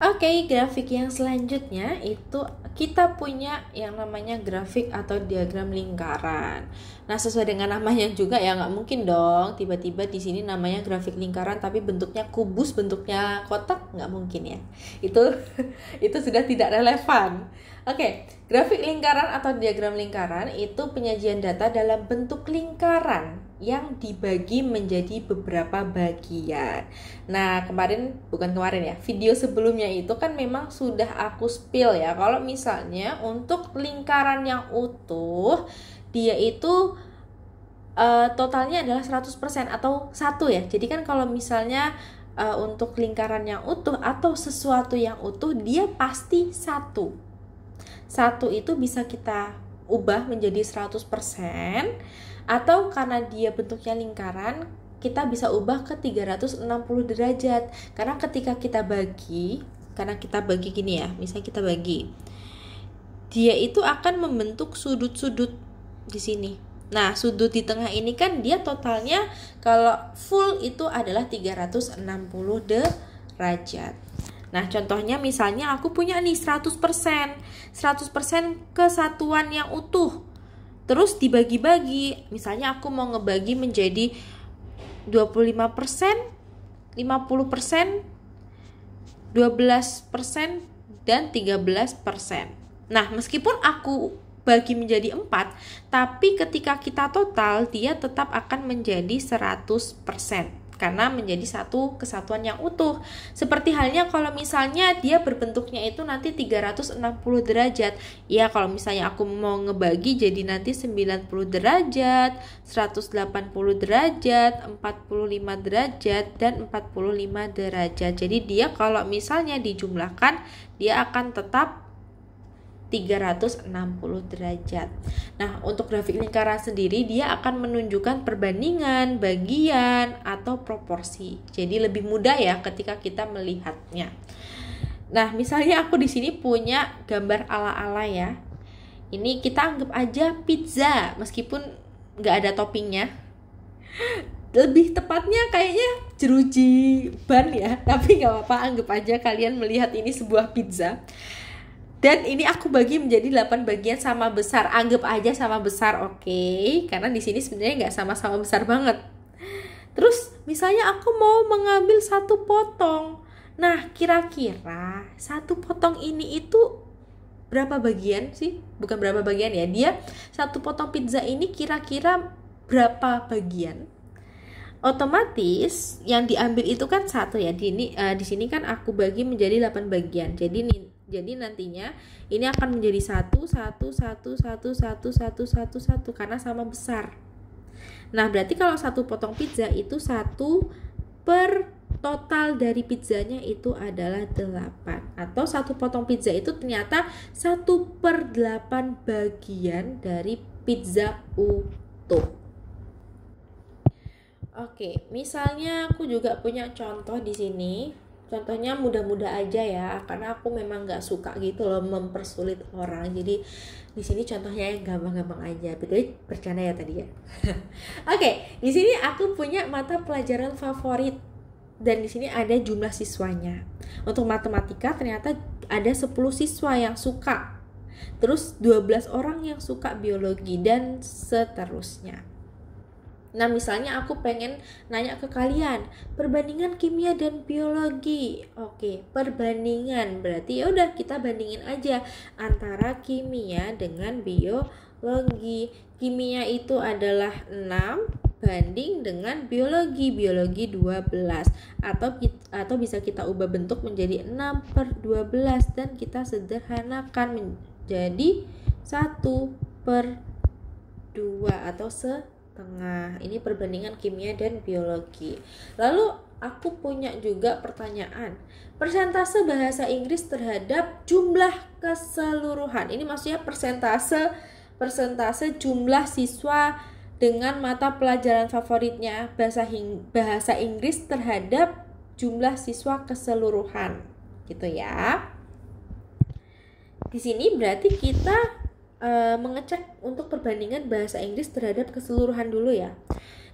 Oke, grafik yang selanjutnya itu kita punya yang namanya grafik atau diagram lingkaran. Nah, sesuai dengan namanya juga ya nggak mungkin dong tiba-tiba di sini namanya grafik lingkaran tapi bentuknya kubus, bentuknya kotak, nggak mungkin ya. Itu itu sudah tidak relevan. Oke, grafik lingkaran atau diagram lingkaran itu penyajian data dalam bentuk lingkaran yang dibagi menjadi beberapa bagian. Nah, bukan kemarin ya, video sebelumnya itu kan memang sudah aku spill ya. Kalau misalnya untuk lingkaran yang utuh, dia itu totalnya adalah 100% atau satu ya. Jadi kan kalau misalnya untuk lingkaran yang utuh atau sesuatu yang utuh, dia pasti satu. Satu itu bisa kita ubah menjadi 100%, atau karena dia bentuknya lingkaran, kita bisa ubah ke 360 derajat. Karena ketika kita bagi, gini ya, misalnya kita bagi, dia itu akan membentuk sudut-sudut di sini. Nah, sudut di tengah ini kan dia totalnya kalau full itu adalah 360 derajat. Nah, contohnya misalnya aku punya nih 100% kesatuan yang utuh. Terus dibagi-bagi, misalnya aku mau ngebagi menjadi 25%, 50%, 12%, dan 13%. Nah, meskipun aku bagi menjadi 4, tapi ketika kita total, dia tetap akan menjadi 100%. Karena menjadi satu kesatuan yang utuh. Seperti halnya kalau misalnya dia berbentuknya itu nanti 360 derajat. Ya, kalau misalnya aku mau ngebagi jadi nanti 90 derajat, 180 derajat, 45 derajat, dan 45 derajat. Jadi dia kalau misalnya dijumlahkan, dia akan tetap 360 derajat. Nah, untuk grafik lingkaran sendiri dia akan menunjukkan perbandingan, bagian, atau proporsi. Jadi lebih mudah ya ketika kita melihatnya. Nah, misalnya aku di sini punya gambar ala-ala ya. Ini kita anggap aja pizza meskipun nggak ada toppingnya. Lebih tepatnya kayaknya jeruji ban ya, tapi nggak apa-apa, anggap aja kalian melihat ini sebuah pizza. Dan ini aku bagi menjadi 8 bagian sama besar. Anggap aja sama besar, oke? Karena di sini sebenarnya nggak sama-sama besar banget. Terus misalnya aku mau mengambil satu potong. Nah, kira-kira satu potong ini itu berapa bagian sih? Bukan berapa bagian ya. Dia satu potong pizza ini kira-kira berapa bagian? Otomatis yang diambil itu kan satu ya. Di sini kan aku bagi menjadi 8 bagian. Jadi nantinya ini akan menjadi satu karena sama besar. Nah, berarti kalau satu potong pizza itu 1 per total dari pizzanya itu adalah 8. Atau satu potong pizza itu ternyata 1 per 8 bagian dari pizza utuh. Oke, misalnya aku juga punya contoh di sini. Contohnya mudah-mudah aja ya, karena aku memang nggak suka gitu loh mempersulit orang. Jadi di sini contohnya yang gampang-gampang aja. Betul, bercanda ya tadi ya. Oke, di sini aku punya mata pelajaran favorit dan di sini ada jumlah siswanya. Untuk matematika ternyata ada 10 siswa yang suka. Terus 12 orang yang suka biologi dan seterusnya. Nah, misalnya aku pengen nanya ke kalian, perbandingan kimia dan biologi. Oke, perbandingan berarti ya udah kita bandingin aja antara kimia dengan biologi. Kimia itu adalah 6 banding dengan biologi 12, atau bisa kita ubah bentuk menjadi 6 per 12 dan kita sederhanakan menjadi 1 per 2 atau setengah. Ini perbandingan kimia dan biologi. Lalu aku punya juga pertanyaan, persentase bahasa Inggris terhadap jumlah keseluruhan. Ini maksudnya persentase jumlah siswa dengan mata pelajaran favoritnya bahasa Inggris terhadap jumlah siswa keseluruhan, gitu ya. Di sini berarti kita mengecek untuk perbandingan bahasa Inggris terhadap keseluruhan dulu ya.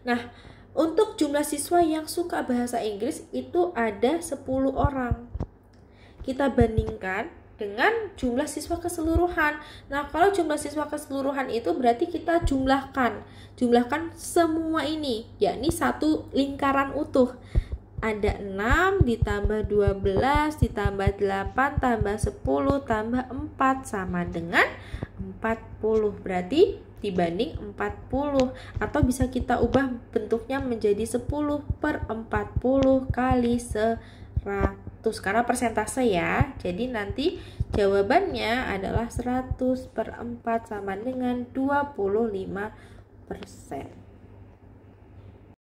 Nah, untuk jumlah siswa yang suka bahasa Inggris itu ada 10 orang. kita bandingkan dengan jumlah siswa keseluruhan. Nah, kalau jumlah siswa keseluruhan itu berarti kita jumlahkan semua ini, yakni satu lingkaran utuh. Ada 6 ditambah 12 ditambah 8 tambah 10 tambah 4 sama dengan 40. Berarti dibanding 40, atau bisa kita ubah bentuknya menjadi 10/40 kali 100 karena persentase ya. Jadi nanti jawabannya adalah 100/4 sama dengan 25%.